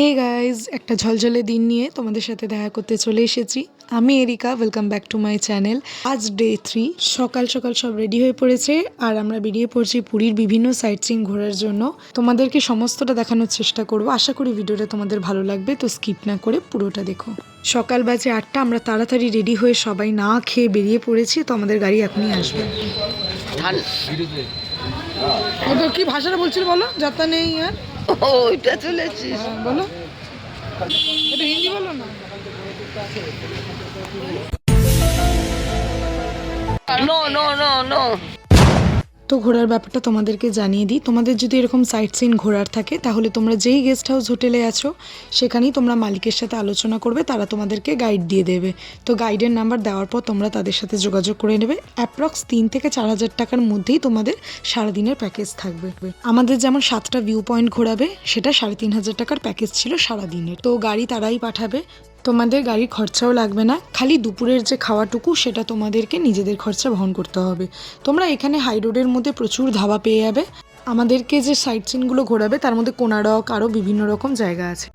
Hey guys, একটা ঝলঝলে দিন নিয়ে তোমাদের সাথে দেখা করতে চলে এসেছি। আমি areca, welcome back to my channel. আজ ডে 3, সকাল সকাল সব রেডি হয়ে পড়েছে আর আমরা বেরিয়ে পড়ছি পুরীর বিভিন্ন সাইট সিইং ঘোরার জন্য। তোমাদেরকে সমস্তটা দেখানোর চেষ্টা করব, আশা করি ভিডিওটা তোমাদের ভালো লাগবে, তো স্কিপ না করে পুরোটা দেখো। সকাল বাজে 8টা, আমরা তাড়াতাড়ি রেডি হয়ে সবাই না খেয়ে বেরিয়ে পড়েছি, তো আমাদের গাড়ি এখনই আসবে। তো কি ভাষাটা বলছিল বলো, যাত্রা নেই আর ওইটা চলেছিস বলো, এটা হিন্দি বলো না। নো নো নো নো তো ঘোরার ব্যাপারটা তোমাদেরকে জানিয়ে দিই। তোমাদের যদি এরকম সাইট সিন ঘোরার থাকে তাহলে তোমরা যেই গেস্ট হাউস হোটেলে আছো সেখানেই তোমরা মালিকের সাথে আলোচনা করবে, তারা তোমাদেরকে গাইড দিয়ে দেবে। তো গাইডের নাম্বার দেওয়ার পর তোমরা তাদের সাথে যোগাযোগ করে নেবে। অ্যাপ্রক্স 3 থেকে 4 হাজার টাকার মধ্যেই তোমাদের সারাদিনের প্যাকেজ থাকবে। আমাদের যেমন 7টা ভিউ পয়েন্ট ঘোরাবে, সেটা 3,500 টাকার প্যাকেজ ছিল সারাদিনের। তো গাড়ি তারাই পাঠাবে, তোমাদের গাড়ির খরচাও লাগবে না, খালি দুপুরের যে খাওয়াটুকু সেটা তোমাদেরকে নিজেদের খরচা বহন করতে হবে। তোমরা এখানে হাই রোডের মধ্যে প্রচুর ধাবা পেয়ে যাবে। আমাদেরকে যে সাইট সিনগুলো ঘোরাবে তার মধ্যে কোনারক আরও বিভিন্ন রকম জায়গা আছে।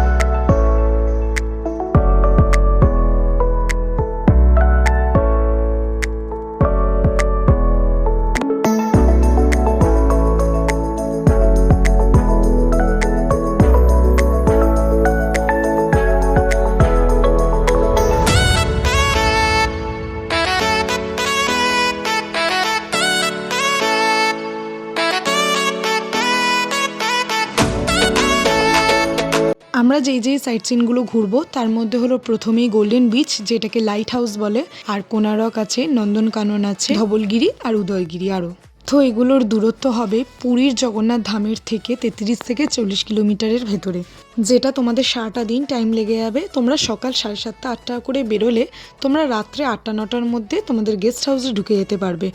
আমরা যেই সাইট সিনগুলো ঘুরবো তার মধ্যে হলো প্রথমেই গোল্ডেন বিচ, যেটাকে লাইট হাউস বলে, আর কোনারক আছে, নন্দনকানন আছে, ধবলগিরি আর উদয়গিরি আরও। তো এগুলোর দূরত্ব হবে পুরীর জগন্নাথ ধামের থেকে 33 থেকে 40 কিলোমিটারের ভেতরে, যেটা তোমাদের সারাটা দিন টাইম লেগে যাবে। তোমরা সকাল 7:30 8টা করে বেরোলে তোমরা রাত্রে 8টা 9টার মধ্যে তোমাদের গেস্ট হাউসে ঢুকে যেতে পারবে।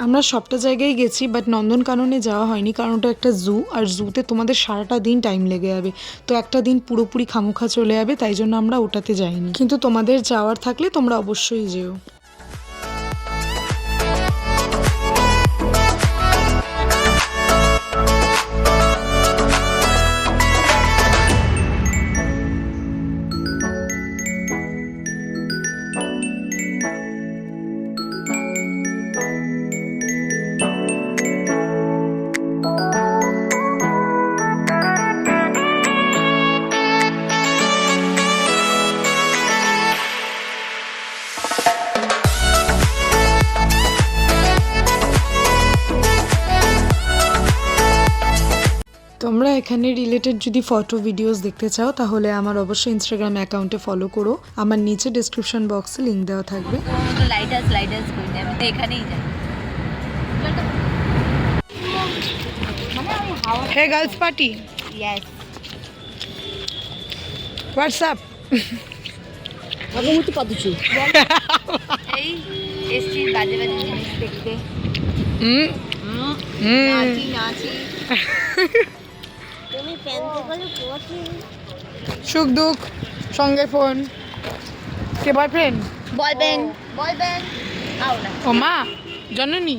আমরা সবটা জায়গায় গেছি, বাট নন্দনকাননে যাওয়া হয়নি, কারণ ওটা একটা জু, আর জুতে তোমাদের সারাটা দিন টাইম লেগে যাবে। তো একটা দিন পুরোপুরি খামোখা চলে যাবে, তাই জন্য আমরা ওটাতে যাইনি। কিন্তু তোমাদের যাওয়ার থাকলে তোমরা অবশ্যই যেও। তোমরা এখানে রিলেটেড যদি ফটো ভিডিওস দেখতে চাও তাহলে আমার অবশ্যই ইনস্টাগ্রাম অ্যাকাউন্টে ফলো করো, আমার নিচে ডেসক্রিপশন বক্সে লিঙ্ক দেওয়া থাকবে। লাইটার্স করি আমি তো এখানেই যাই। হে গার্লস পার্টি, ইয়েস হোয়াটসঅ্যাপ। আগমতি পদ্ধতি এই এসছি বাজে বাজে জিনিস দেখতে। নাচি নাচি তুমি প্যান্টে বলে পড়ছি। সুখ দুঃখ সঙ্গে ফোন, কে বয়ফ্রেন্ড? বলবেন আও না ও মা জননী।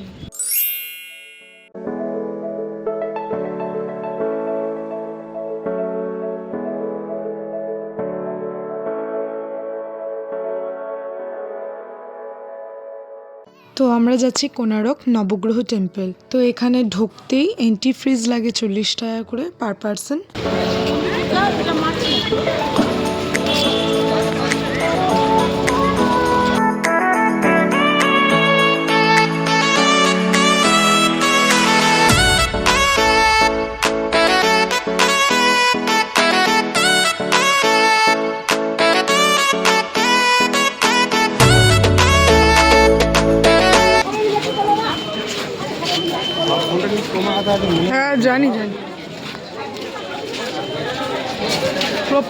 তো আমরা যাচ্ছি কোনারক নবগ্রহ টেম্পল। তো এখানে ঢুকতেই এন্ট্রি ফিজ লাগে 40 টাকা করে পার পারসন। হ্যাঁ জানি পুরো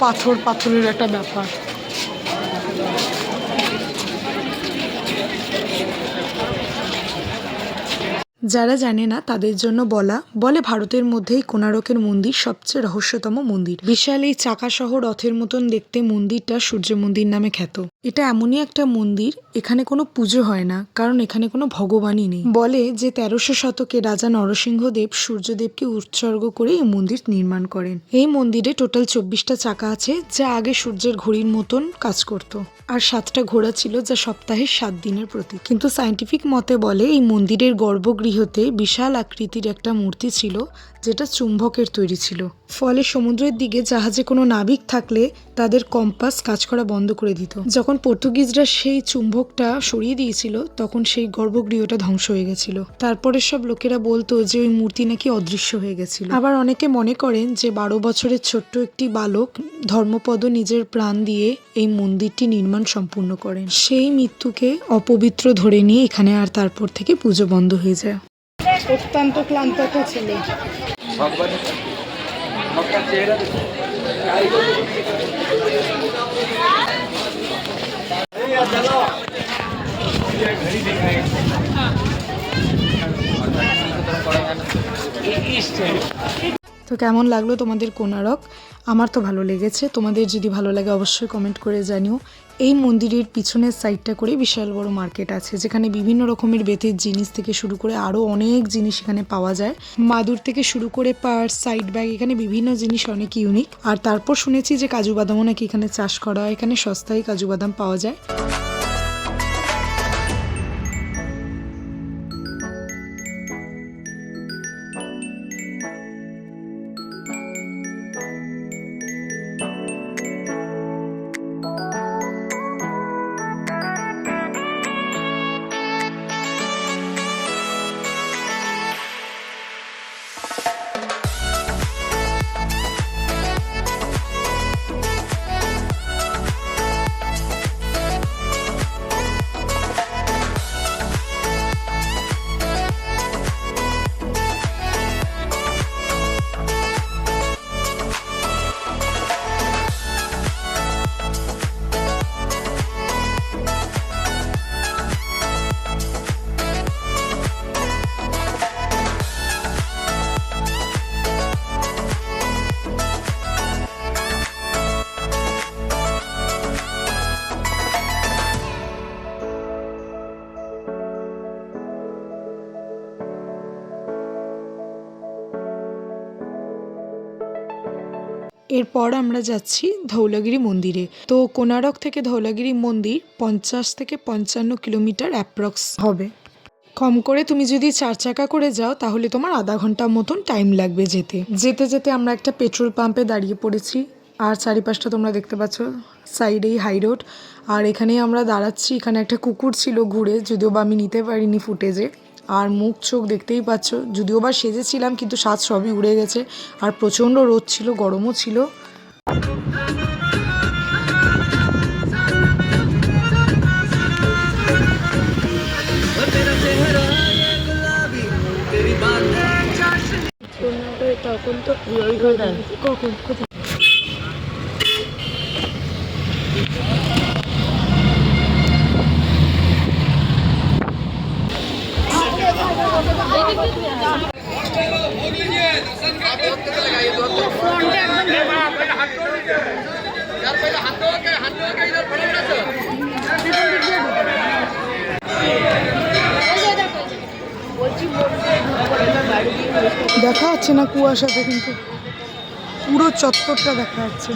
পাথরের একটা ব্যাপার। যারা জানে না তাদের জন্য বলে ভারতের মধ্যেই কোণারকের মন্দির সবচেয়ে রহস্যতম মন্দির। বিশাল এই চাকা সহ রথের মতন দেখতে মন্দিরটা সূর্য মন্দির নামে খ্যাত। এটা এমনই একটা মন্দির, এখানে কোনো পুজো হয় না, কারণ এখানে কোনো ভগবানই নেই। বলে যে 1300 শতকে রাজা নরসিংহদেব সূর্যদেবকে উৎসর্গ করে এই মন্দির নির্মাণ করেন। এই মন্দিরে টোটাল 24টা চাকা আছে, যা আগে সূর্যের ঘড়ির মতন কাজ করত, আর 7টা ঘোড়া ছিল, যা সপ্তাহের 7 দিনের প্রতীক। কিন্তু সায়েন্টিফিক মতে বলে এই মন্দিরের গর্ভগৃহতে বিশাল আকৃতির একটা মূর্তি ছিল, যেটা চুম্বকের তৈরি ছিল। ফলে সমুদ্রের দিকে জাহাজে কোনো নাবিক থাকলে তাদের কম্পাস কাজ করা বন্ধ করে দিত। যখন পর্তুগিজরা সেই চুম্বকটা সরিয়ে দিয়েছিল, তখন সেই গর্ভগৃহটা ধ্বংস হয়ে গেছিল। তারপরে সব লোকেরা বলতো যে ওই মূর্তি নাকি অদৃশ্য হয়ে গেছিল। আবার অনেকে মনে করেন যে 12 বছরের ছোট্ট একটি বালক ধর্মপদ নিজের প্রাণ দিয়ে এই মন্দিরটি নির্মাণ সম্পূর্ণ করেন। সেই মৃত্যুকে অপবিত্র ধরে নিয়ে এখানে আর তারপর থেকে পুজো বন্ধ হয়ে যায়। অত্যন্ত ক্লান্ত একটা ছেলে। তো কেমন লাগলো তোমাদের কোণারক? আমার তো ভালো লেগেছে। তোমাদের যদি ভালো লাগে অবশ্যই কমেন্ট করে জানিও। এই মন্দিরের পিছনের সাইডটা করে বিশাল বড় মার্কেট আছে, যেখানে বিভিন্ন রকমের বেতের জিনিস থেকে শুরু করে আরও অনেক জিনিস এখানে পাওয়া যায়। মাদুর থেকে শুরু করে পার্স, সাইড ব্যাগ, এখানে বিভিন্ন জিনিস অনেক ইউনিক। আর তারপর শুনেছি যে কাজু বাদামও নাকি এখানে চাষ করা হয়। এখানে সস্তায় কাজু বাদাম পাওয়া যায়। এরপর আমরা যাচ্ছি ধৌলাগিরি মন্দিরে। তো কোণারক থেকে ধৌলাগিরি মন্দির 50 থেকে 55 কিলোমিটার অ্যাপ্রক্স হবে। কম করে তুমি যদি 4 চাকা করে যাও তাহলে তোমার আধা ঘন্টা মতন টাইম লাগবে যেতে। যেতে যেতে আমরা একটা পেট্রোল পাম্পে দাঁড়িয়ে পড়েছি। আর চারিপাশটা তোমরা দেখতে পাচ্ছ, সাইডেই হাই রোড। আর এখানেই আমরা দাঁড়াচ্ছি। এখানে একটা কুকুর ছিল ঘুরে, যদিও বা আমি নিতে পারিনি ফুটেজে। আর মুখ চোখ দেখতেই পাচ্ছ, যদিও বা সেজেছিলাম কিন্তু স্বাদ সবই উড়ে গেছে। আর প্রচণ্ড রোদ ছিল, গরমও ছিল। তখন তো কখন কোথায় দেখা যাচ্ছে না কুয়াশাতে, কিন্তু পুরো চত্বরটা দেখা যাচ্ছে।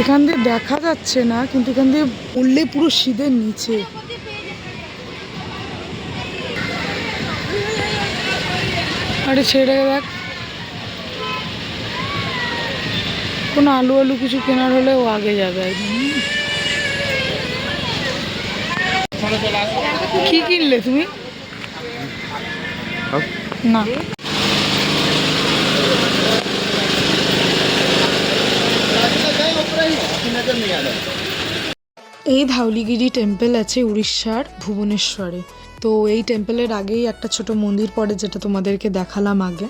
এখান দিয়ে দেখা যাচ্ছে না, কিন্তু এখান দিয়ে উঠলে পুরো সিঁধের নিচে। আরে ছেড়ে দেখ, কোনো আলু আলু কিছু কেনার হলে ও আগে যাবে একদম। কি কিনলে তুমি? না, এই ধাউলিগিরি টেম্পল আছে উড়িষ্যার ভুবনেশ্বরে। তো এই টেম্পলের আগেই একটা ছোট মন্দির পড়ে, যেটা তোমাদেরকে দেখালাম আগে।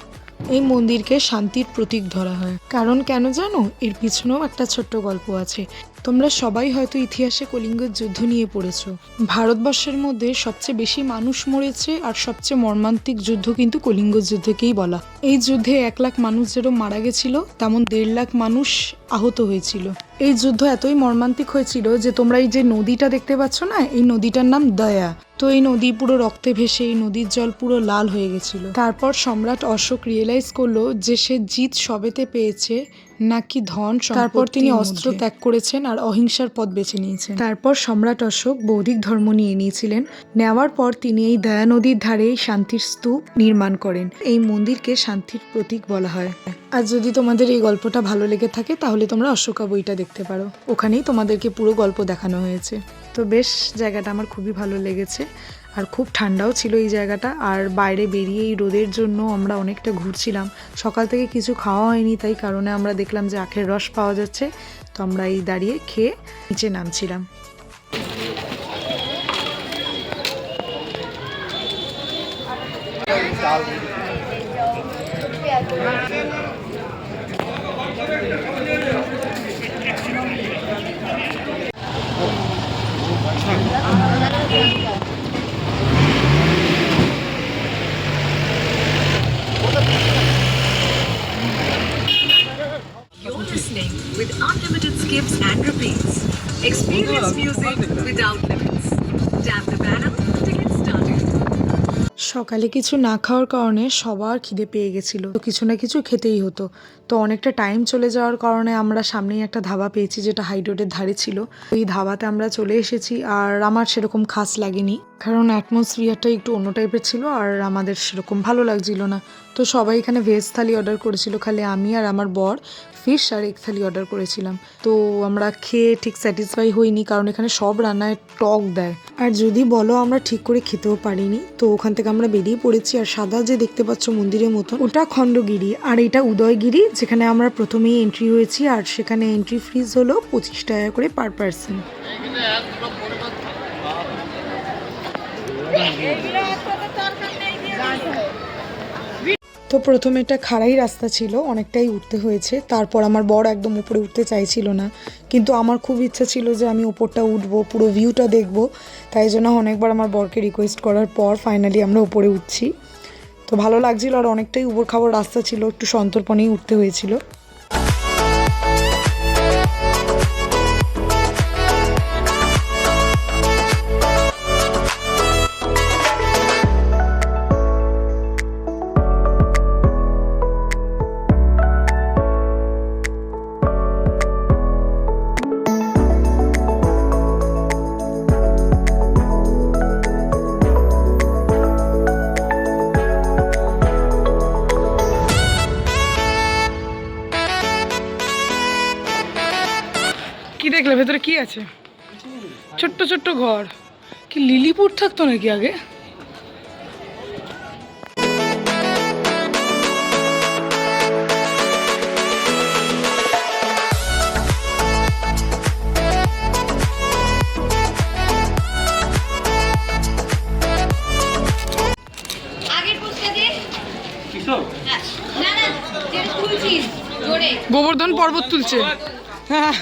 এই মন্দিরকে শান্তির প্রতীক ধরা হয়। কারণ কেন জানো? এর পিছনেও একটা ছোট্ট গল্প আছে। তোমরা সবাই হয়তো ইতিহাসে কলিঙ্গের যুদ্ধ নিয়ে পড়েছো। ভারতবর্ষের মধ্যে সবচেয়ে বেশি মানুষ মরেছে আর সবচেয়ে মর্মান্তিক যুদ্ধ কিন্তু কলিঙ্গ যুদ্ধকেই বলা। এই যুদ্ধে 1 লাখ মানুষ যেরকম মারা গেছিল, তেমন 1.5 লাখ মানুষ আহত হয়েছিল। এই যুদ্ধ এতই মর্মান্তিক হয়েছিল যে তোমরা এই যে নদীটা দেখতে পাচ্ছ না, এই নদীটার নাম দয়া। তো এই নদী পুরো রক্তে ভেসে এই নদীর জল পুরো লাল হয়ে গেছিল। তারপর সম্রাট অশোক রিয়েলাইজ করলো যে সে জিত সবেতে পেয়েছে নাকি ধন। তারপর তিনি অস্ত্র ত্যাগ করেছেন আর অহিংসার পথ বেছে নিয়েছেন। তারপর সম্রাট অশোক বৌদ্ধিক ধর্ম নিয়ে নিয়েছিলেন। নেওয়ার পর তিনি এই দয়া নদীর ধারে শান্তির স্তূপ নির্মাণ করেন। এই মন্দিরকে শান্তির প্রতীক বলা হয়। আর যদি তোমাদের এই গল্পটা ভালো লেগে থাকে তাহলে তোমরা অশোকা বইটা দেখতে পারো, ওখানেই তোমাদেরকে পুরো গল্প দেখানো হয়েছে। তো বেশ, জায়গাটা আমার খুবই ভালো লেগেছে আর খুব ঠান্ডাও ছিল এই জায়গাটা। আর বাইরে বেরিয়ে এই রোদের জন্য আমরা অনেকটা ঘুরছিলাম। সকাল থেকে কিছু খাওয়া হয়নি, তাই কারণে আমরা দেখলাম যে আখের রস পাওয়া যাচ্ছে, তো আমরা এই দাঁড়িয়ে খেয়ে নিচে নামছিলাম। You're listening with unlimited skips and repeats. Experience music without limits. Tap the banner to get started. সকালে কিছু না খাওয়ার কারণে সবার খিদে পেয়ে গেছিল, তো কিছু না কিছু খেতেই হতো। তো অনেকটা টাইম চলে যাওয়ার কারণে আমরা সামনেই একটা ধাবা পেয়েছি যেটা হাই রোডের ধারে ছিল। ওই ধাবাতে আমরা চলে এসেছি আর আমার সেরকম খাস লাগেনি, কারণ অ্যাটমসফিয়ারটা একটু অন্য টাইপের ছিল আর আমাদের সেরকম ভালো লাগছিল না। তো সবাই এখানে ভেজ থালি অর্ডার করেছিল, খালি আমি আর আমার বর ফিশ আর এগ থালি অর্ডার করেছিলাম। তো আমরা খেয়ে ঠিক স্যাটিসফাই হইনি, কারণ এখানে সব রান্নায় টক দেয়। আর যদি বলো আমরা ঠিক করে খেতেও পারিনি। তো ওখান থেকে আমরা বেরিয়ে পড়েছি। আর সাদা যে দেখতে পাচ্ছ মন্দিরের মতো, ওটা খণ্ডগিরি আর এটা উদয়গিরি, যেখানে আমরা প্রথমেই এন্ট্রি হয়েছি। আর সেখানে এন্ট্রি ফিস হলো 25 টাকা করে পার পার্সন। তো প্রথমে একটা খাড়াই রাস্তা ছিল, অনেকটাই উঠতে হয়েছে। তারপর আমার বর একদম উপরে উঠতে চাইছিল না, কিন্তু আমার খুব ইচ্ছা ছিল যে আমি উপরটা উঠবো, পুরো ভিউটা দেখবো। তাই জন্য অনেকবার আমার বরকে রিকোয়েস্ট করার পর ফাইনালি আমরা উপরে উঠছি। তো ভালো লাগছিল আর অনেকটাই উবর খাবার রাস্তা ছিল, একটু সন্তর্পণেই উঠতে হয়েছিল। কি দেখলে ভেতরে কি আছে? ছোট্ট ছোট্ট ঘর। কি লিলিপুট থাকতো নাকি আগে? আগের পোস্টটা দে। না না, যেটা তুলছিস জোরে। গোবর্ধন পর্বত তুলছে। হ্যাঁ,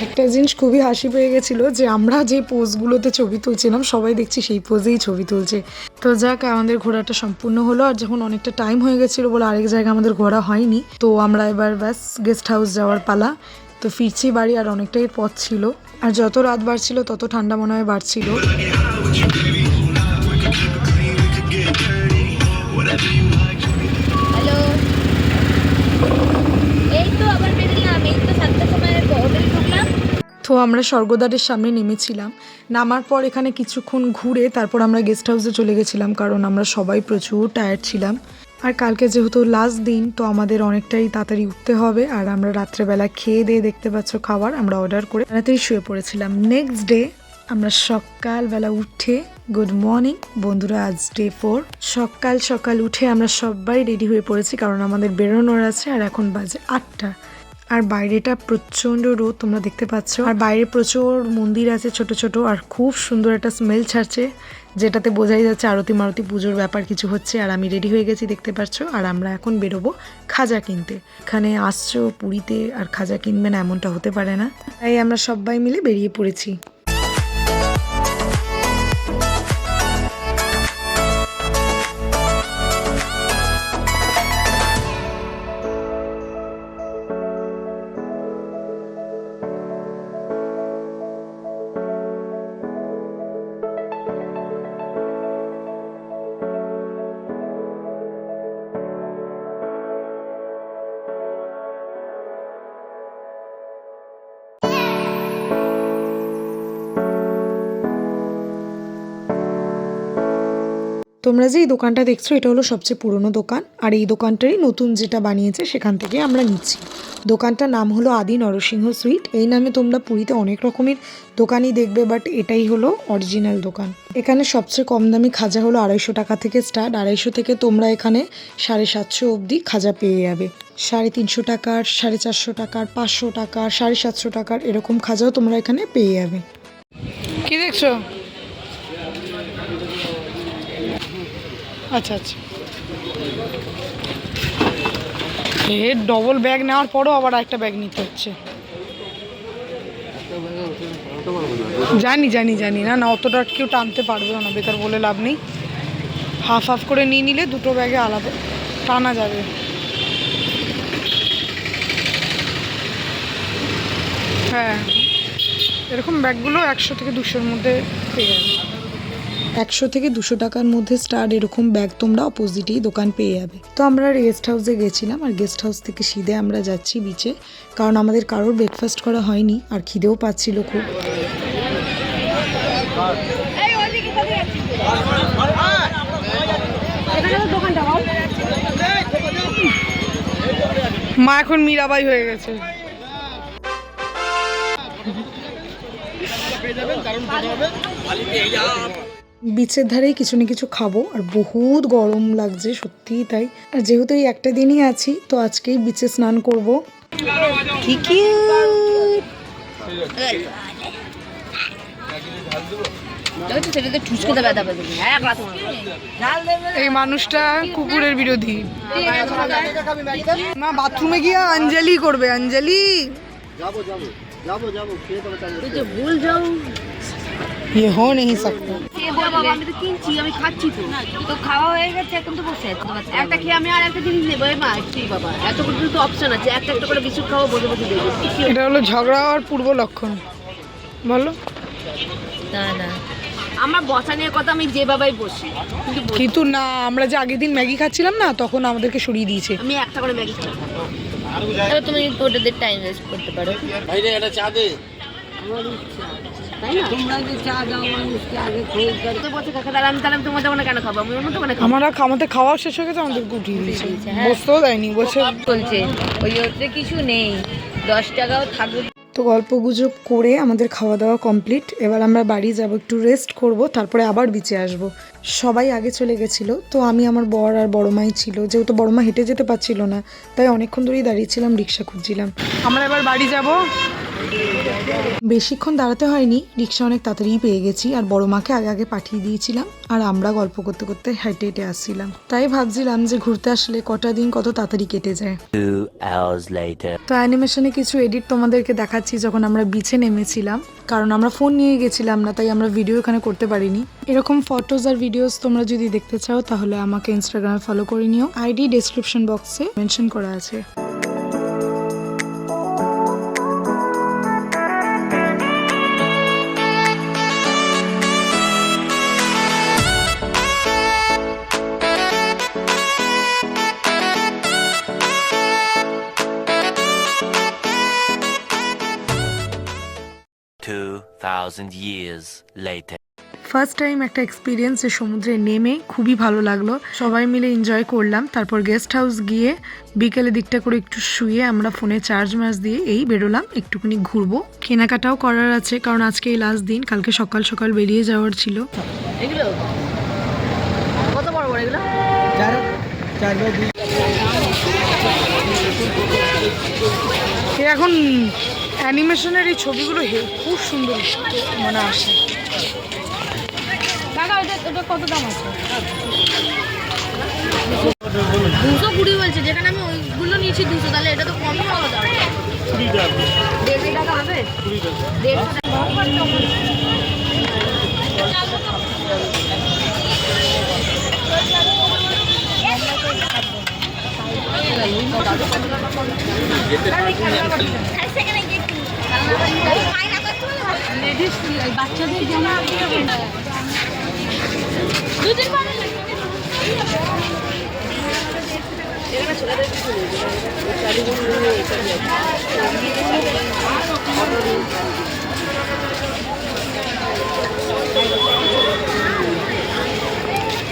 একটা জিনিস খুবই হাসি পেয়ে গেছিলো যে আমরা যে পোজগুলোতে ছবি তুলছিলাম সবাই দেখছি সেই পোজেই ছবি তুলছে। তো যাক, আমাদের ঘোরাটা সম্পূর্ণ হলো। আর যখন অনেকটা টাইম হয়ে গেছিলো বলে আরেক জায়গায় আমাদের ঘোরা হয়নি, তো আমরা এবার ব্যাস গেস্ট হাউস যাওয়ার পালা। তো ফিরছি বাড়ি, আর অনেকটাই পথ ছিল। আর যত রাত বাড়ছিল তত ঠান্ডা মনে হয় বাড়ছিল। হ্যালো, এই তো আবার বেরোলাম। এই তো 7টার সময় হোটেলে ঢুকলাম। তো আমরা স্বর্গদ্বারের সামনে নেমেছিলাম। নামার পর এখানে কিছুক্ষণ ঘুরে তারপর আমরা গেস্ট হাউসে চলে গেছিলাম, কারণ আমরা সবাই প্রচুর টায়ার্ড ছিলাম। আর কালকে যেহেতু লাস্ট দিন, তো আমাদের অনেকটাই তাড়াতাড়ি উঠতে হবে। আর আমরা রাত্রেবেলা খেয়ে দিয়ে দেখতে পাচ্ছ খাবার আমরা অর্ডার করে তাড়াতাড়ি শুয়ে পড়েছিলাম। নেক্সট ডে আমরা সকালবেলা উঠে, গুড মর্নিং বন্ধুরা, আজ ডে 4। সকাল সকাল উঠে আমরা সবাই রেডি হয়ে পড়েছি, কারণ আমাদের বেরোনোর আছে। আর এখন বাজে 8টা। আর বাইরেটা প্রচন্ড রোদ তোমরা দেখতে পাচ্ছ, আর বাইরে প্রচুর মন্দির আছে ছোট ছোট, আর খুব সুন্দর একটা স্মেল ছাড়ছে, যেটাতে বোঝাই যাচ্ছে আরতি মারতি পুজোর ব্যাপার কিছু হচ্ছে। আর আমি রেডি হয়ে গেছি দেখতে পাচ্ছ, আর আমরা এখন বেরোবো খাজা কিনতে। এখানে আসছো পুরীতে আর খাজা কিনবে না এমনটা হতে পারে না, তাই আমরা সবাই মিলে বেরিয়ে পড়েছি। তোমরা যে এই দোকানটা দেখছো এটা হলো সবচেয়ে পুরনো দোকান, আর এই দোকানটারই নতুন যেটা বানিয়েছে সেখান থেকে আমরা নিচ্ছি। দোকানটার নাম হলো আদি নরসিংহ সুইট। এই নামে তোমরা পুরীতে অনেক রকমের দোকানই দেখবে, বাট এটাই হলো অরিজিনাল দোকান। এখানে সবচেয়ে কম দামি খাজা হলো 250 টাকা থেকে স্টার্ট। 250 থেকে তোমরা এখানে 750 অবধি খাজা পেয়ে যাবে। 350 টাকার, 450 টাকার, 500 টাকার, 750 টাকার এরকম খাজাও তোমরা এখানে পেয়ে যাবে। কি দেখছো? আচ্ছা আচ্ছা, এর ডবল ব্যাগ নেওয়ার পরও আবার একটা ব্যাগ নিতে হচ্ছে। জানি জানি জানি না না অতটা কেউ টানতে পারবে না, বেকার বলে লাভ নেই। হাফ হাফ করে নিয়ে নিলে দুটো ব্যাগে আলাদা টানা যাবে। হ্যাঁ, এরকম ব্যাগগুলো 100 থেকে 200-র মধ্যে পেয়ে যাবে। 100 থেকে 200 টাকার মধ্যে স্টার্ট এরকম ব্যাগ তোমরা অপোজিটেই দোকান পেয়ে যাবে। তো আমরা গেস্ট হাউসে গেছিলাম, আর গেস্ট হাউস থেকে সিধে আমরা যাচ্ছি বিচে, কারণ আমাদের কারোর ব্রেকফাস্ট করা হয়নি আর খিদেও পাচ্ছিল খুব। মা এখন মীরাবাই হয়ে গেছে। বিচের ধারেই কিছু না কিছু খাবো, আর বহুত গরম লাগছে সত্যিই তাই। আর যেহেতু এই একটা দিনই আছি তো আজকেই বিচে স্নান করব। কি কি সেটাতে ঠুসকে দেবে ব্যথা পেতে এই মানুষটা কুকুরের বিরোধী। না, বাথরুমে গিয়ে অঞ্জলি করবে। অঞ্জলি ভুল যাও ये हो नहीं सकता। বাবা, আমি তো কিনছি, আমি খাচ্ছি তো, তো খাওয়া হয়ে গেছে, এখন তো বসে আছি। একটা খেয়ে আমি আর একটা জিনিস নেবো। মা ঠিক বাবা, এত পর্যন্ত অপশন আছে, একটা একটা করে বিস্কুট খাবো, বসে বসে দেখবো। এটা হলো ঝগড়া হওয়ার পূর্ব লক্ষণ। বলো। না না, আমার বসা নিয়ে কথা, আমি যে বাবাই বসি, কিন্তু না, আমরা যে আগের দিন ম্যাগি খাচ্ছিলাম না, তখন আমাদেরকে সরিয়ে দিয়েছে। আমি একটা করে ম্যাগি খাবো। তুমি ওটাদের টাইম ওয়েস্ট করতে পারো। আমার ইচ্ছা, তাই না? তোমরা যে চা দাও মানুষকে আগে খোঁজ করে তো বসে খাবে, তাহলে আমি তোমার দোকানে কেন খাবো? আমি অন্য দোকানে খাবো। আমাদের খাওয়া শেষ হয়ে গেছে, আমাদেরকে উঠিয়ে দিয়েছে, হ্যাঁ। বসতেও দেয়নি। বসে চলছে, ওই ওতে কিছু নেই, 10 টাকাও থাকবে। তো গল্প গুজব করে আমাদের খাওয়া দাওয়া কমপ্লিট। এবার আমরা বাড়ি যাব, একটু রেস্ট করব, তারপরে আবার বিচে আসব। সবাই আগে চলে গেছিলো, তো আমি, আমার বর আর বড় মাই ছিল। যেহেতু বড় মা হেঁটে যেতে পারছিল না, তাই অনেকক্ষণ ধরেই দাঁড়িয়েছিলাম, রিক্সা খুঁজছিলাম। আমরা এবার বাড়ি যাব। বেশিক্ষণ দাঁড়াতে হয়নি, রিক্সা অনেক তাড়াতাড়ি পেয়ে গেছি। আর বড় মাকে আগে আগে পাঠিয়ে দিয়েছিলাম, আর আমরা গল্প করতে করতে হেঁটে হেঁটে আসছিলাম। তাই ভাবছিলাম যে ঘুরতে আসলে কটা দিন কত তাড়াতাড়ি কেটে যায়। 2 hours later. তো অ্যানিমেশনে কিছু এডিট তোমাদেরকে দেখাচ্ছি যখন আমরা বিচে নেমেছিলাম, কারণ আমরা ফোন নিয়ে গেছিলাম না, তাই আমরা ভিডিও এখানে করতে পারিনি। এরকম ফটোজ আর ভিডিওস তোমরা যদি দেখতে চাও তাহলে আমাকে ইনস্টাগ্রামে ফলো করে নিও। আইডি ডেসক্রিপশন বক্সে মেনশন করা আছে। $2,000 years later. ফার্স্ট টাইম একটা এক্সপিরিয়েন্স, যে সমুদ্রে নেমে খুবই ভালো লাগলো। সবাই মিলে এনজয় করলাম। তারপর গেস্ট হাউস গিয়ে বিকেলে দিকটা করে একটু শুয়ে আমরা ফোনে চার্জ মার্জ দিয়ে এই বেরোলাম, একটুখানি ঘুরবো। কেনাকাটাও করার আছে, কারণ আজকে এই লাস্ট দিন, কালকে সকাল সকাল বেরিয়ে যাওয়ার ছিল। এগুলো কত বড় বড় এগুলো? এখন অ্যানিমেশনের এই ছবিগুলো খুব সুন্দর মনে আসে। টাকা ওটা কত দাম আছে? 220 বলছে, যেখানে আমি ওইগুলো নিয়েছি 200, তাহলে এটা তো কমই হবে দাম। 150 টাকা হবে? 150 টাকা। লেডিস বাচ্চাদের জামা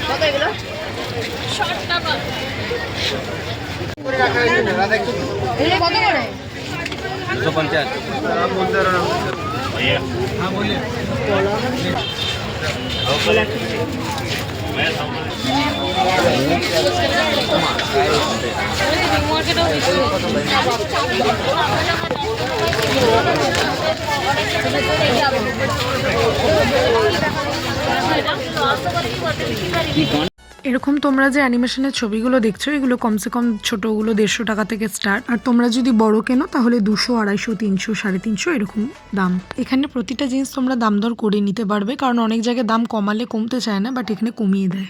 কত এগুলো? 60 টাকা। এগুলো কত করে? 250। এরকম তোমরা যে অ্যানিমেশনের ছবিগুলো দেখছো এগুলো কমসে কম ছোটোগুলো 150 টাকা থেকে স্টার্ট, আর তোমরা যদি বড় কেনো তাহলে 200, 250, 300, 350 এরকম দাম। এখানে প্রতিটা জিনিস তোমরা দাম দর করে নিতে পারবে, কারণ অনেক জায়গায় দাম কমালে কমতে চায় না, বাট এখানে কমিয়ে দেয়।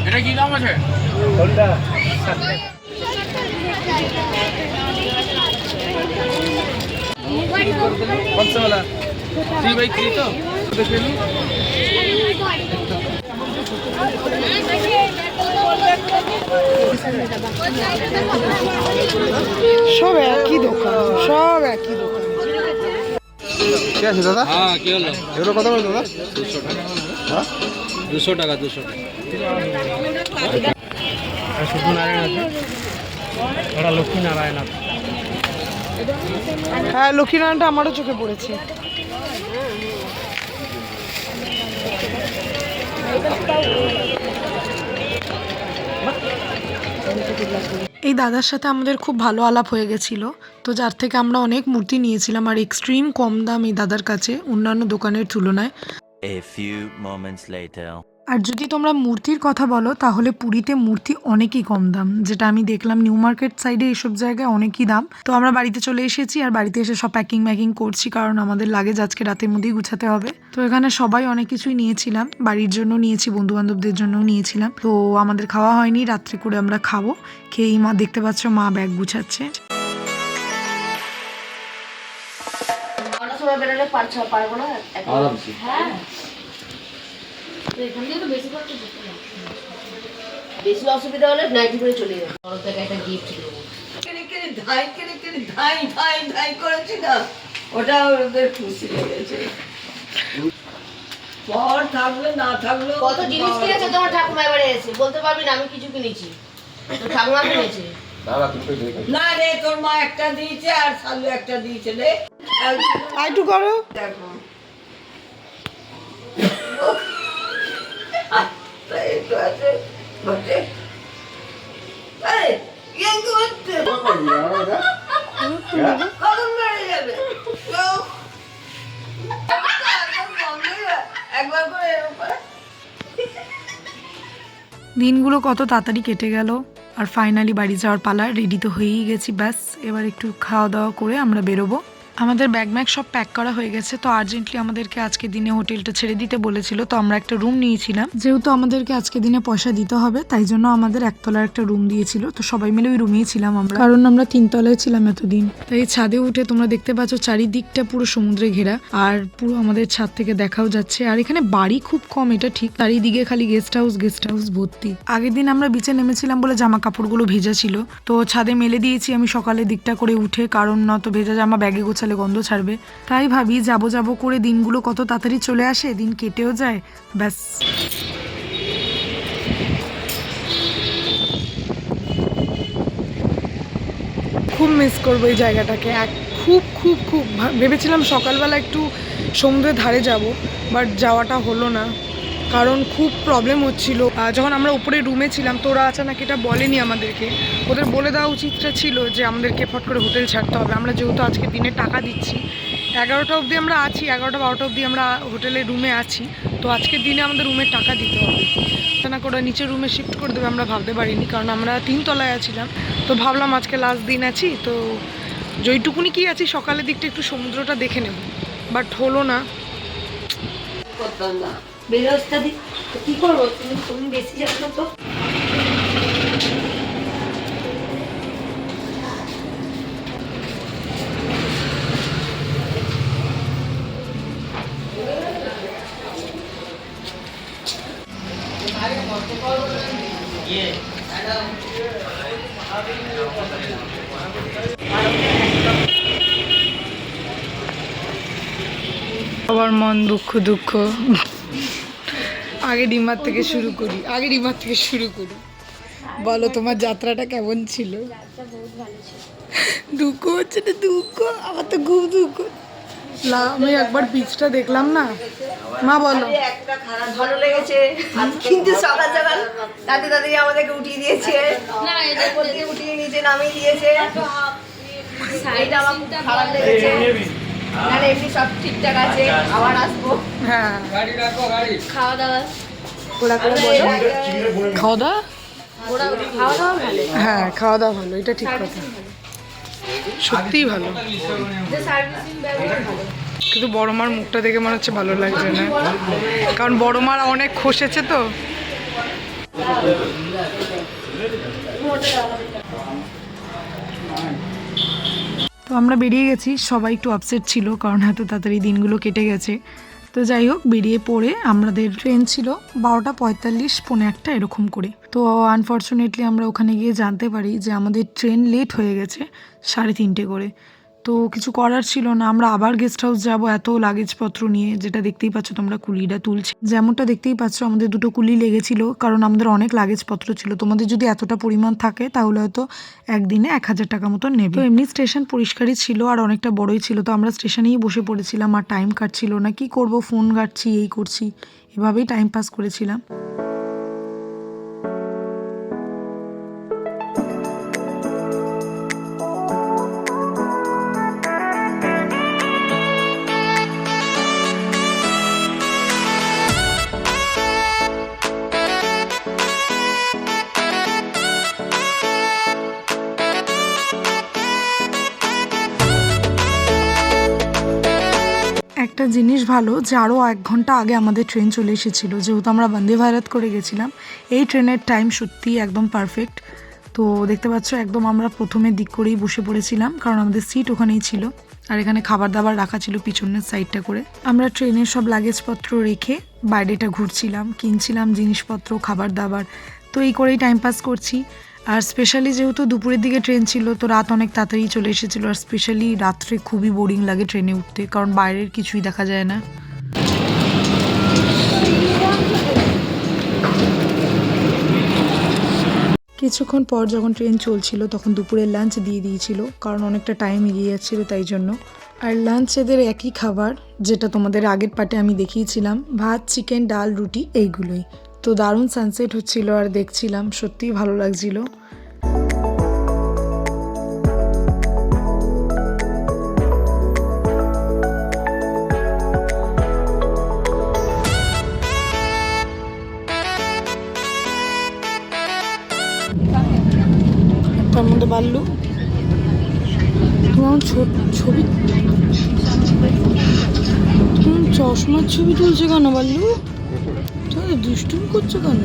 এটা কি দাম আছে? कौन सा वाला? 3x3 तो देखे लो। সব একই দোকান, সব একই দোকান। কি আছে দাদা? हाँ কি হলো? এগুলো কত করে দাদা? 200 টাকা। হ্যাঁ 200 টাকা 200 টাকা। শুধু নারায়ণ আছে, ওরা লক্ষ্মী নারায়ণ আছে। হ্যাঁ, লক্ষ্মীনারায়ণটা আমারও চোখে পড়েছে। এই দাদার সাথে আমাদের খুব ভালো আলাপ হয়ে গেছিল, তো যার থেকে আমরা অনেক মূর্তি নিয়েছিলাম, আর এক্সট্রিম কম দাম এই দাদার কাছে অন্যান্য দোকানের তুলনায়। A few moments later. আর যদি তোমরা মূর্তির কথা বলো তাহলে পুরীতে মূর্তি অনেকই কম দাম, যেটা আমি দেখলাম নিউ মার্কেট সাইডে এইসব জায়গায় অনেকই দাম। তো আমরা বাড়িতে চলে এসেছি, আর বাড়িতে এসে সব প্যাকিং ম্যাকিং করছি, কারণ আমাদের লাগেজ আজকে রাতের মধ্যেই গুছাতে হবে। তো এখানে সবাই অনেক কিছুই নিয়েছিলাম, বাড়ির জন্য নিয়েছি, বন্ধু বান্ধবদের জন্যও নিয়েছিলাম। তো আমাদের খাওয়া হয়নি, রাত্রে করে আমরা খাবো। খেয়েই মা দেখতে পাচ্ছ মা ব্যাগ গুছাচ্ছে। অনেক সময় বেরোলে পারবো না। হ্যাঁ, তো এখান থেকে তো বেশি করে যেতে হবে। বেশি অসুবিধা হলে নাইটি করে চলে যাবে। বড় থেকে একটা গিফট দেবো। ধাই করেছি না, ওটা ওদের খুশি লেগেছে। পর থাকলে না থাকলে কত জিনিস কিনেছে তোমার ঠাকুমা এবারে এসে, বলতে পারবি না আমি কিছু কিনেছি। তো ঠাকুমা কিনেছে। না রে, তোর মা একটা দিয়েছে আর শালু একটা দিয়েছে রে। আইটু করো। দেখো একটু আছে বটে। কখন বেড়ে যাবে একবার করে এরকম। দিনগুলো কত তাড়াতাড়ি কেটে গেল, আর ফাইনালি বাড়ি যাওয়ার পালা। রেডি তো হয়েই গেছি, ব্যাস এবার একটু খাওয়া দাওয়া করে আমরা বেরোবো। আমাদের ব্যাগ ম্যাগ সব প্যাক করা হয়ে গেছে, তো আর্জেন্টলি আমাদেরকে আজকে দিনে হোটেলটা ছেড়ে দিতে বলেছিল, তো আমরা একটা রুম নিয়েছিলাম। যেহেতু আমাদেরকে আজকে দিনে পয়সা দিতে হবে, তাই জন্য আমাদের একতলার একটা রুম দিয়েছিল, তো সবাই মিলে ওই রুমেই ছিলাম আমরা, কারণ আমরা 3 তলায় ছিলাম এতদিন। তাই ছাদে উঠে তোমরা দেখতে পাচ্ছ চারিদিকটা পুরো সমুদ্রে ঘেরা, আর পুরো আমাদের ছাদ থেকে দেখাও যাচ্ছে। আর এখানে বাড়ি খুব কম, এটা ঠিক, চারিদিকে খালি গেস্ট হাউস ভর্তি। আগের দিন আমরা বিচে নেমেছিলাম বলে জামা কাপড়গুলো ভেজা ছিল, তো ছাদে মেলে দিয়েছি আমি সকালের দিকটা করে উঠে, কারণ না তো ভেজা জামা ব্যাগে গোছালে গন্ধ ছাড়বে। তাই ভাবি যাবো করে দিনগুলো কত তাড়াতাড়ি চলে আসে, দিন কেটেও যায়, ব্যাস। খুব মিস করবো এই জায়গাটাকে, খুব খুব খুব ভেবেছিলাম সকালবেলা একটু সমুদ্রের ধারে যাব, বাট যাওয়াটা হলো না কারণ খুব প্রবলেম হচ্ছিল। যখন আমরা উপরে রুমে ছিলাম তো ওরা আচানক এটা বলেনি আমাদেরকে, ওদের বলে দেওয়া উচিতটা ছিল যে আমাদেরকে ফট করে হোটেল ছাড়তে হবে। আমরা যেহেতু আজকে দিনে টাকা দিচ্ছি, 11টা অবধি আমরা আছি, 11টা-12টা অবধি আমরা হোটেলের রুমে আছি, তো আজকের দিনে আমাদের রুমের টাকা দিতে হবে। না করে নিচের রুমে শিফট করে দেবে আমরা ভাবতে পারিনি, কারণ আমরা 3 তলায় আছিলাম। তো ভাবলাম আজকে লাস্ট দিন আছি, তো যেইটুকুনি কি আছি সকালের দিকটা একটু সমুদ্রটা দেখে নেব, বাট হলো না। করতাম না বেরোস্তা দি কি করবো, তুমি বেশি যাচ্ছ তো। সবার মন দুঃখ দুঃখ। আগে ডিমার থেকে শুরু করি, বলো তোমার যাত্রাটা কেমন ছিল? দুঃখ হচ্ছে না? দুঃখ আমার তো খুব দুঃখ। আমি একবার বিচটা দেখলাম না মা, বলো। একটা খারাপ ভালো লেগেছে, কিন্তু সকাল সকাল দাদি আমাদেরকে উঠিয়ে দিয়েছে, উঠিয়ে নিচে নামিয়ে দিয়েছে, এটা আমার খুব খারাপ লেগেছে। নাহলে এমনি সব ঠিকঠাক আছে, আবার আসবো। হ্যাঁ, খাওয়া দাওয়া খাওয়া দাওয়া, খাওয়া দাওয়া ভালো, হ্যাঁ খাওয়া দাওয়া ভালো, এটা ঠিক কথা, সত্যিই ভালো। সার্ভিসিং ব্যবহার ভালো। কিন্তু বড় মার মুখটা দেখে মনে হচ্ছে ভালো লাগছে না, কারণ বড় মার অনেক খসেছে তো। তো আমরা বেরিয়ে গেছি, সবাই একটু আপসেট ছিল কারণ এত তাড়াতাড়ি দিনগুলো কেটে গেছে। তো যাই হোক, বেরিয়ে পড়ে আমাদের ট্রেন ছিল 12:45, 1:45 এরকম করে। তো আনফর্চুনেটলি আমরা ওখানে গিয়ে জানতে পারি যে আমাদের ট্রেন লেট হয়ে গেছে 3:30 করে। তো কিছু করার ছিল না, আমরা আবার গেস্ট হাউস যাবো এত লাগেজপত্র নিয়ে, যেটা দেখতেই পাচ্ছ তোমরা কুলিটা তুলছে। যেমনটা দেখতেই পাচ্ছ আমাদের 2টো কুলি লেগেছিল, কারণ আমাদের অনেক লাগেজপত্র ছিল। তোমাদের যদি এতটা পরিমাণ থাকে তাহলে হয়তো একদিনে 1000 টাকা মতো নেবে। তো এমনি স্টেশন পরিষ্কারই ছিল আর অনেকটা বড়ই ছিল, তো আমরা স্টেশনেই বসে পড়েছিলাম, আর টাইম কাটছিল না, কি করব, ফোন ঘাটছি, এই করছি, এভাবেই টাইম পাস করেছিলাম। একটা জিনিস ভালো যে আরও 1 ঘন্টা আগে আমাদের ট্রেন চলে এসেছিলো, যেহেতু আমরা বন্দে ভারত করে গেছিলাম। এই ট্রেনের টাইম সত্যিই একদম পারফেক্ট। তো দেখতে পাচ্ছ একদম আমরা প্রথমের দিক করেই বসে পড়েছিলাম, কারণ আমাদের সিট ওখানেই ছিল, আর এখানে খাবার দাবার রাখা ছিল পিছনের সাইডটা করে। আমরা ট্রেনের সব লাগেজপত্র রেখে বাইরেটা ঘুরছিলাম, কিনছিলাম জিনিসপত্র, খাবার দাবার, তো এই করেই টাইম পাস করছি। আর স্পেশালি যেহেতু দুপুরের দিকে ট্রেন ছিল, তো রাত অনেক তাড়াতাড়ি চলে এসেছিলো, আর স্পেশালি রাত্রে খুবই বোরিং লাগে ট্রেনে উঠতে, কারণ বাইরের কিছুই দেখা যায় না। কিছুক্ষণ পর যখন ট্রেন চলছিল তখন দুপুরের লাঞ্চ দিয়ে দিয়েছিল, কারণ অনেকটা টাইম এগিয়ে যাচ্ছিলো তাই জন্য। আর লাঞ্চ এদের একই খাবার যেটা তোমাদের আগের পার্টে আমি দেখিয়েছিলাম, ভাত, চিকেন, ডাল, রুটি, এইগুলোই। তো দারুণ সানসেট হচ্ছিল আর দেখছিলাম, সত্যিই ভালো লাগছিল। তার মধ্যে বাল্লু তোমার ছবি, চশমার ছবি তুলছে কেন বাল্লু? দুষ্টুমি করছো কেন?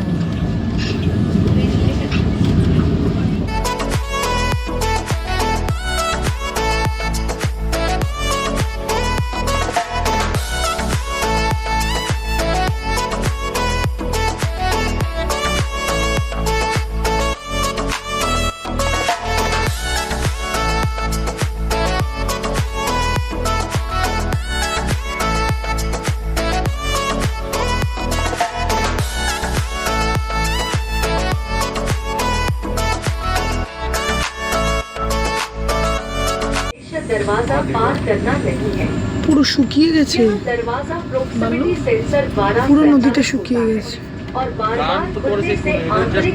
दरवाजा पार करना नहीं है। পুরো শুকিয়ে গেছে, दरवाजा proximity sensor द्वारा পুরো নদীটা শুকিয়ে গেছে। और बार-बार खुलने से आंतरिक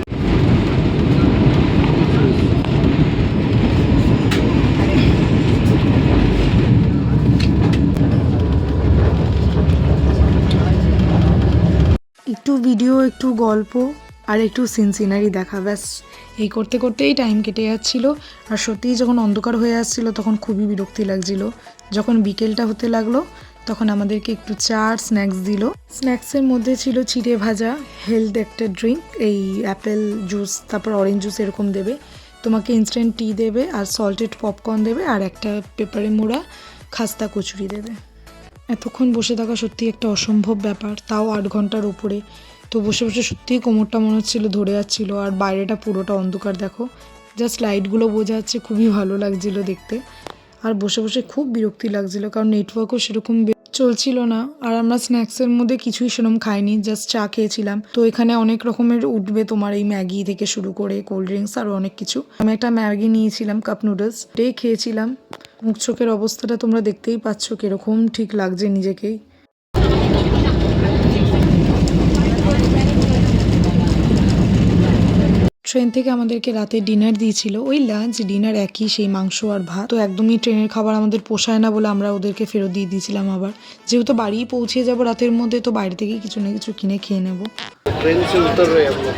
একটু ভিডিও, একটু গল্প আর একটু সিনারি দেখা, ব্যাস এই করতে করতেই টাইম কেটে যাচ্ছিল। আর সত্যিই যখন অন্ধকার হয়ে আসছিল তখন খুবই বিরক্তি লাগছিল। যখন বিকেলটা হতে লাগলো তখন আমাদেরকে একটু চা আর স্ন্যাক্স দিল। স্ন্যাক্সের মধ্যে ছিল চিড়ে ভাজা, হেলথ একটা ড্রিঙ্ক, এই অ্যাপেল জুস, তারপর অরেঞ্জ জুস এরকম দেবে, তোমাকে ইনস্ট্যান্ট টি দেবে, আর সল্টেড পপকর্ন দেবে, আর একটা পেপারে মোড়া খাস্তা কচুরি দেবে। এতক্ষণ বসে থাকা সত্যি একটা অসম্ভব ব্যাপার, তাও 8 ঘন্টার উপরে। তো বসে বসে সত্যিই কোমরটা মনে হচ্ছিল ধরে যাচ্ছিলো। আর বাইরেটা পুরোটা অন্ধকার, দেখো জাস্ট লাইটগুলো বোঝা যাচ্ছে, খুবই ভালো লাগছিল দেখতে। আর বসে বসে খুব বিরক্তি লাগছিল, কারণ নেটওয়ার্কও সেরকম চলছিল না। আর আমরা স্ন্যাক্সের মধ্যে কিছুই সেরকম খাইনি, জাস্ট চা খেয়েছিলাম। তো এখানে অনেক রকমের উঠবে, তোমার এই ম্যাগি থেকে শুরু করে কোল্ড ড্রিঙ্কস আরও অনেক কিছু। আমি একটা ম্যাগি নিয়েছিলাম, কাপ নুডলস, এটাই খেয়েছিলাম। মুখ চোখের অবস্থাটা তোমরা দেখতেই পাচ্ছ কিরকম ঠিক লাগছে নিজেকেই। ট্রেন থেকে আমাদেরকে রাতে ডিনার দিয়েছিল, ওই লাঞ্চ ডিনার একই, সেই মাংস আর ভাত। তো একদমই ট্রেনের খাবার আমাদের পোষায় না বলে আমরা ওদেরকে ফেরত দিয়ে দিয়েছিলাম। আবার যেহেতু বাড়ি পৌঁছে যাব রাতের মধ্যে, তো বাইরে থেকে কিছু না কিছু কিনে খেয়ে নেব। ट्रेन से उतर रहे हैं हम लोग।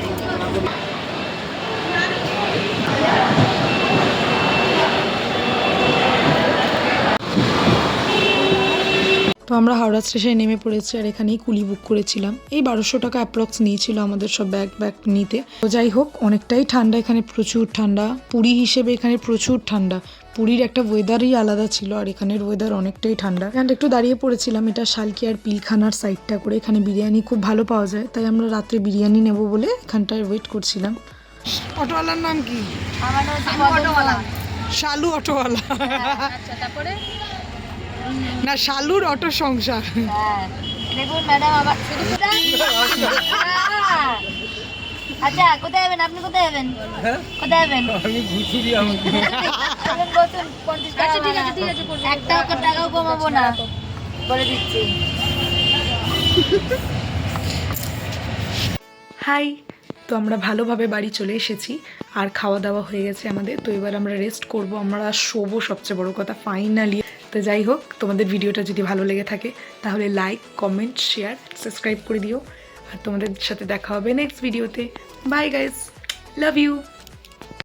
তো আমরা হাওড়া স্টেশনে নেমে পড়েছি, আর এখানেই কুলি বুক করেছিলাম। এই 1200 টাকা অ্যাপ্রক্স নিয়েছিল আমাদের সব ব্যাগ নিতে। তো যাই হোক, অনেকটাই ঠান্ডা এখানে, প্রচুর ঠান্ডা। পুরী হিসেবে এখানে প্রচুর ঠান্ডা। পুরীর একটা ওয়েদারই আলাদা ছিল, আর এখানের ওয়েদার অনেকটাই ঠান্ডা। এখানটা একটু দাঁড়িয়ে পড়েছিলাম, এটা শালকি আর পিলখানার সাইডটা করে। এখানে বিরিয়ানি খুব ভালো পাওয়া যায়, তাই আমরা রাত্রে বিরিয়ানি নেব বলে এখানটায় ওয়েট করছিলাম। অটোওয়ালার নাম কি? আমার নাম হচ্ছে অটোওয়ালা। শালু অটোওয়ালা। আচ্ছা, তারপরে না, শালুর অটো সংসার। হ্যাঁ, দেখুন ম্যাডাম, আবার আচ্ছা, কোথায় যাবেন আপনি? কোথায় যাবেন? কোথায় যাবেন? আমি ঘুষুরি আমাকে বসুন, 50 টাকা। আচ্ছা, ঠিক আছে, ঠিক আছে, একটাও টাকাও কমাবো না, বলে দিচ্ছি। হাই, তো আমরা ভালোভাবে বাড়ি চলে এসেছি, আর খাওয়া দাওয়া হয়ে গেছে আমাদের। তো এবার আমরা রেস্ট করব, আমরা শোবো, সবচেয়ে বড় কথা ফাইনালি। তো যাই হোক, তোমাদের ভিডিওটা যদি ভালো লেগে থাকে তাহলে লাইক, কমেন্ট, শেয়ার, সাবস্ক্রাইব করে দিও। আর তোমাদের সাথে দেখা হবে নেক্সট ভিডিওতে। Bye guys, love you.